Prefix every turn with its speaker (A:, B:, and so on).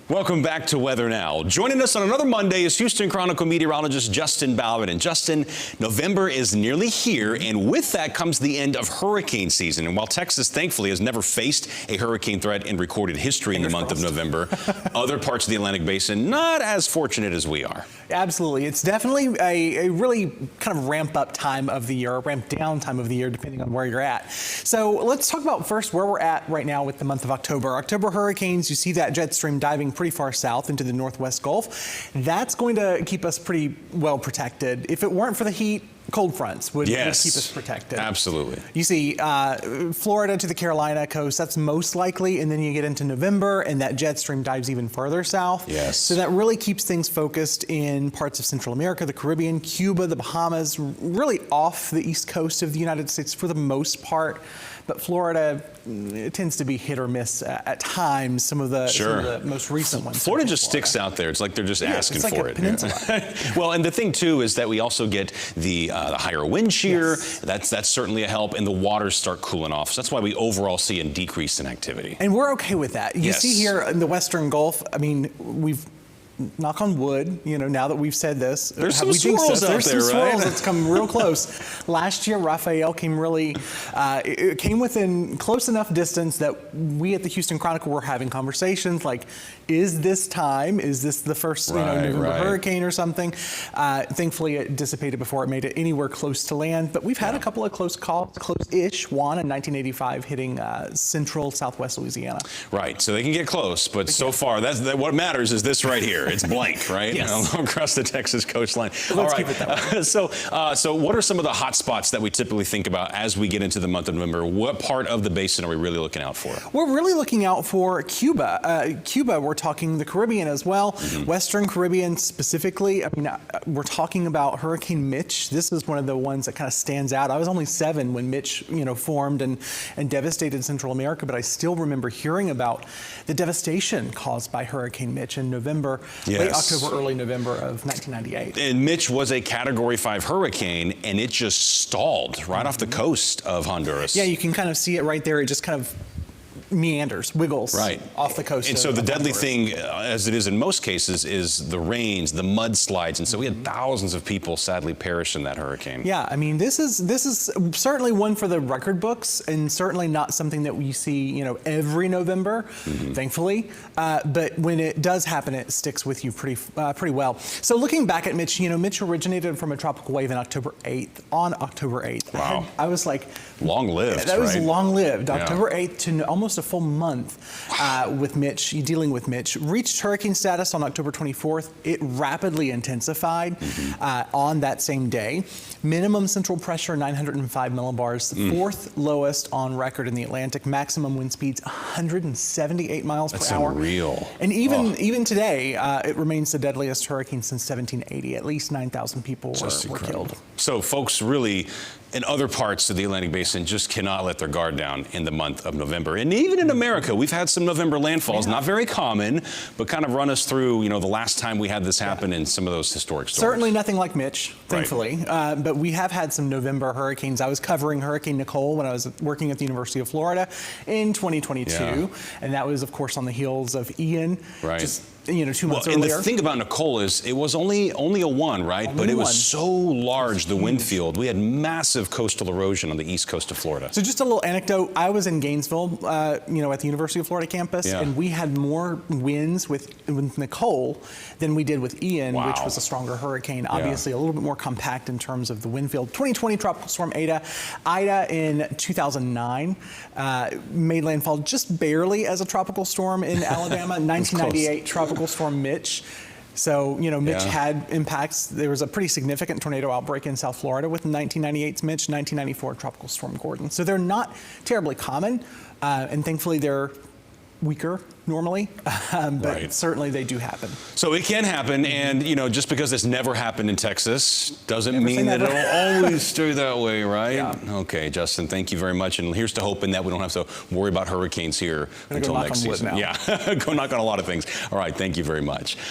A: Welcome back to Weather Now. Joining us on another Monday is Houston Chronicle meteorologist Justin Ballard. And Justin, November is nearly here, and with that comes the end of hurricane season. And while Texas, thankfully, has never faced a hurricane threat in recorded history in the month of November, other parts of the Atlantic Basin not as fortunate as we are.
B: Absolutely. It's definitely a really kind of ramp up time of the year, or ramp down time of the year, depending on where you're at. So let's talk about first where we're at right now with the month of October. October hurricanes, you see that jet stream diving pretty far south into the Northwest Gulf. That's going to keep us pretty well protected. If it weren't for the heat, cold fronts would keep us protected.
A: Absolutely.
B: You see Florida to the Carolina coast, that's most likely, and then you get into November and that jet stream dives even further south.
A: Yes.
B: So that really keeps things focused in parts of Central America, the Caribbean, Cuba, the Bahamas, really off the east coast of the United States for the most part. But Florida, it tends to be hit or miss at times, some of the most recent ones.
A: Florida just sticks out there. It's like they're just asking for it.
B: Peninsula.
A: Well, and the thing too is that we also get the higher wind shear. That's certainly a help, and the waters start cooling off. So that's why we overall see a decrease in activity.
B: And we're okay with that. You see here in the Western Gulf, I mean, we've knock on wood, you know, now that we've said this.
A: There's some swirls out there, right?
B: There's some swirls that's come real close. Last year, Rafael came really, it came within close enough distance that we at the Houston Chronicle were having conversations like, is this the first November hurricane or something? Thankfully, it dissipated before it made it anywhere close to land. But we've had a couple of close calls, close-ish. One in 1985 hitting central southwest Louisiana.
A: Right, so they can get close, but so far, what matters is this right here. It's blank, right?
B: Yes.
A: Across the Texas coastline.
B: Let's keep it that way.
A: So what are some of the hot spots that we typically think about as we get into the month of November? What part of the basin are we really looking out for?
B: We're really looking out for Cuba. Cuba, we're talking the Caribbean as well. Western Caribbean specifically. I mean, we're talking about Hurricane Mitch. This is one of the ones that kind of stands out. I was only 7 when Mitch, formed and devastated Central America, but I still remember hearing about the devastation caused by Hurricane Mitch in November. Late October, early November of 1998.
A: And Mitch was a Category 5 hurricane, and it just stalled right off the coast of Honduras.
B: Yeah, you can kind of see it right there. It just kind of meanders, wiggles off the coast.
A: And so the deadly thing, as it is in most cases, is the rains, the mudslides, and so we had thousands of people sadly perish in that hurricane.
B: Yeah, I mean, this is certainly one for the record books, and certainly not something that we see, every November, thankfully. But when it does happen, it sticks with you pretty well. So looking back at Mitch, Mitch originated from a tropical wave on October 8th.
A: Wow.
B: I was like,
A: long-lived.
B: That was long-lived. October 8th to almost a full month with Mitch, dealing with Mitch. Reached hurricane status on October 24th. It rapidly intensified on that same day. Minimum central pressure, 905 millibars, the 4th lowest on record in the Atlantic. Maximum wind speeds, 178 miles per hour.
A: That's unreal.
B: And even today, it remains the deadliest hurricane since 1780. At least 9,000 people were killed.
A: So folks really in other parts of the Atlantic Basin just cannot let their guard down in the month of November. And even in America, we've had some November landfalls, not very common, but kind of run us through, the last time we had this happen in some of those historic storms.
B: Certainly nothing like Mitch, thankfully, but we have had some November hurricanes. I was covering Hurricane Nicole when I was working at the University of Florida in 2022, and that was, of course, on the heels of Ian. Just 2 months earlier.
A: And the thing about Nicole is it was only a 1, right? But it was so large, the wind field. We had massive coastal erosion on the east coast of Florida.
B: So just a little anecdote. I was in Gainesville, at the University of Florida campus, and we had more winds with Nicole than we did with Ian, which was a stronger hurricane. Obviously, a little bit more compact in terms of the wind field. 2020 Tropical Storm Ida. Ida in 2009 made landfall just barely as a tropical storm in Alabama. 1998 Tropical Storm Mitch. So, Mitch had impacts. There was a pretty significant tornado outbreak in South Florida with 1998's Mitch, 1994 Tropical Storm Gordon. So they're not terribly common, and thankfully they're weaker normally, but certainly they do happen.
A: So it can happen, and just because this never happened in Texas doesn't mean that it'll always stay that way, right? Okay, Justin, thank you very much, and here's to hoping that we don't have to worry about hurricanes here until next season.
B: Now.
A: Go knock on a lot of things. All right, thank you very much.